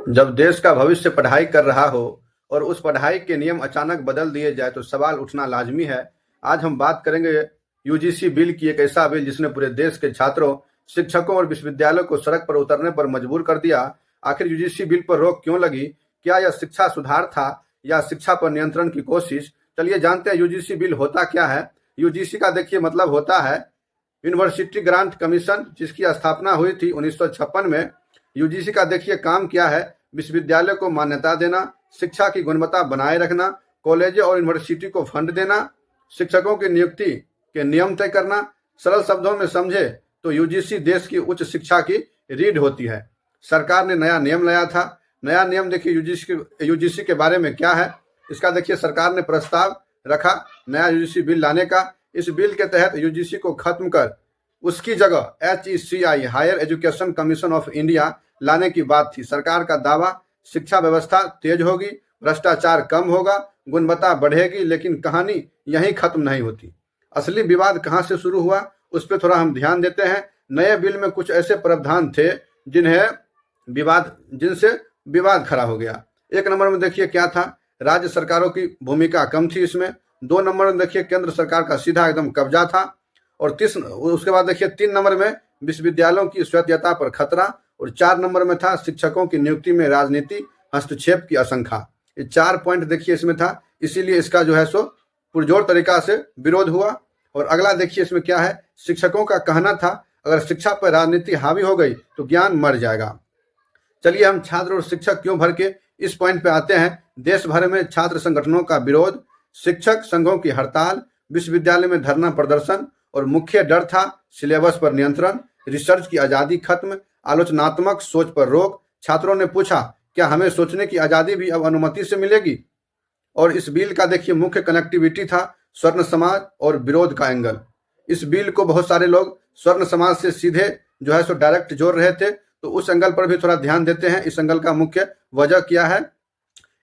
जब देश का भविष्य पढ़ाई कर रहा हो और उस पढ़ाई के नियम अचानक बदल दिए जाए तो सवाल उठना लाजमी है। आज हम बात करेंगे यूजीसी बिल की, एक ऐसा बिल जिसने पूरे देश के छात्रों, शिक्षकों और विश्वविद्यालयों को सड़क पर उतरने पर मजबूर कर दिया। आखिर यूजीसी बिल पर रोक क्यों लगी? क्या यह शिक्षा सुधार था या शिक्षा पर नियंत्रण की कोशिश? चलिए जानते हैं यूजीसी बिल होता क्या है। यूजीसी का देखिए मतलब होता है यूनिवर्सिटी ग्रांट कमीशन, जिसकी स्थापना हुई थी 1956 में। यूजीसी का देखिए काम क्या है? विश्वविद्यालय को मान्यता देना, शिक्षा की गुणवत्ता बनाए रखना, कॉलेजों और यूनिवर्सिटी को फंड देना, शिक्षकों की नियुक्ति के नियम तय करना। सरल शब्दों में समझे तो यूजीसी देश की उच्च शिक्षा की रीढ़ होती है। सरकार ने नया नियम लाया था। नया नियम देखिए यूजीसी के बारे में क्या है। इसका देखिए सरकार ने प्रस्ताव रखा नया यूजीसी बिल लाने का। इस बिल के तहत यूजीसी को खत्म कर उसकी जगह HECI higher education commission of India लाने की बात थी। सरकार का दावा, शिक्षा व्यवस्था तेज होगी, भ्रष्टाचार कम होगा, गुणवत्ता बढ़ेगी। लेकिन कहानी यहीं खत्म नहीं होती। असली विवाद कहां से शुरू हुआ उस पर थोड़ा हम ध्यान देते हैं। नए बिल में कुछ ऐसे प्रावधान थे जिनसे विवाद खड़ा हो गया। 1 नंबर में देखिए क्या था, राज्य सरकारों की भूमिका कम थी इसमें। 2 नंबर में देखिए केंद्र सरकार का सीधा एकदम कब्जा था। और उसके बाद देखिए 3 नंबर में विश्वविद्यालयों की स्वायत्तता पर खतरा। और 4 नंबर में था शिक्षकों की नियुक्ति में राजनीति हस्तक्षेप की आशंका। ये 4 पॉइंट देखिए इसमें था, इसीलिए इसका जो है सो पुरजोर तरीका से विरोध हुआ। और अगला देखिए इसमें क्या है, शिक्षकों का कहना था अगर शिक्षा पर राजनीति हावी हो गई तो ज्ञान मर जाएगा। चलिए हम छात्र और शिक्षक क्यों भर के इस पॉइंट पे आते हैं। देश भर में छात्र संगठनों का विरोध, शिक्षक संघों की हड़ताल, विश्वविद्यालय में धरना प्रदर्शन और मुख्य डर था सिलेबस पर नियंत्रण, रिसर्च की आज़ादी खत्म, आलोचनात्मक सोच पर रोक। छात्रों ने पूछा क्या हमें सोचने की आज़ादी भी अब अनुमति से मिलेगी? और इस बिल का देखिए मुख्य कनेक्टिविटी था स्वर्ण समाज और विरोध का एंगल। इस बिल को बहुत सारे लोग स्वर्ण समाज से सीधे जो है सो डायरेक्ट जोड़ रहे थे, तो उस एंगल पर भी थोड़ा ध्यान देते हैं। इस एंगल का मुख्य वजह क्या है?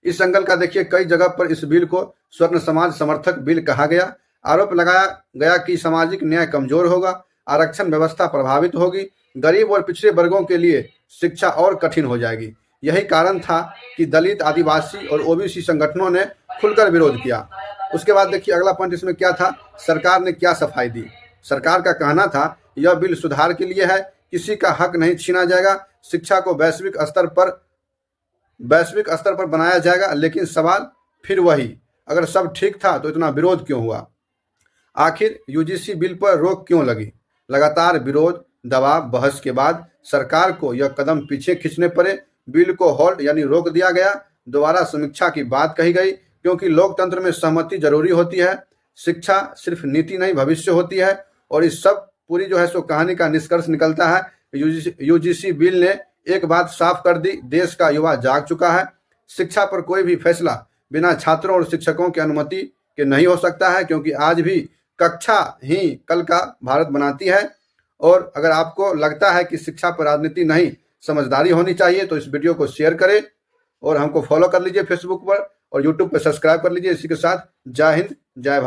इस एंगल का देखिए कई जगह पर इस बिल को स्वर्ण समाज समर्थक बिल कहा गया। आरोप लगाया गया कि सामाजिक न्याय कमजोर होगा, आरक्षण व्यवस्था प्रभावित होगी, गरीब और पिछड़े वर्गों के लिए शिक्षा और कठिन हो जाएगी। यही कारण था कि दलित, आदिवासी और ओबीसी संगठनों ने खुलकर विरोध किया। उसके बाद देखिए अगला पॉइंट इसमें क्या था, सरकार ने क्या सफाई दी। सरकार का कहना था यह बिल सुधार के लिए है, किसी का हक नहीं छीना जाएगा, शिक्षा को वैश्विक स्तर पर बनाया जाएगा। लेकिन सवाल फिर वही, अगर सब ठीक था तो इतना विरोध क्यों हुआ? आखिर यूजीसी बिल पर रोक क्यों लगी? लगातार विरोध, दबाव, बहस के बाद सरकार को यह कदम पीछे खींचने पड़े। बिल को होल्ड यानी रोक दिया गया। दोबारा समीक्षा की बात कही गई, क्योंकि लोकतंत्र में सहमति जरूरी होती है। शिक्षा सिर्फ नीति नहीं भविष्य होती है। और इस सब पूरी जो है सो कहानी का निष्कर्ष निकलता है, यूजीसी बिल ने एक बात साफ कर दी, देश का युवा जाग चुका है। शिक्षा पर कोई भी फैसला बिना छात्रों और शिक्षकों की अनुमति के नहीं हो सकता है, क्योंकि आज भी कक्षा ही कल का भारत बनाती है। और अगर आपको लगता है कि शिक्षा पर राजनीति नहीं, समझदारी होनी चाहिए, तो इस वीडियो को शेयर करें और हमको फॉलो कर लीजिए फेसबुक पर और यूट्यूब पर सब्सक्राइब कर लीजिए। इसी के साथ जय हिंद, जय भारत।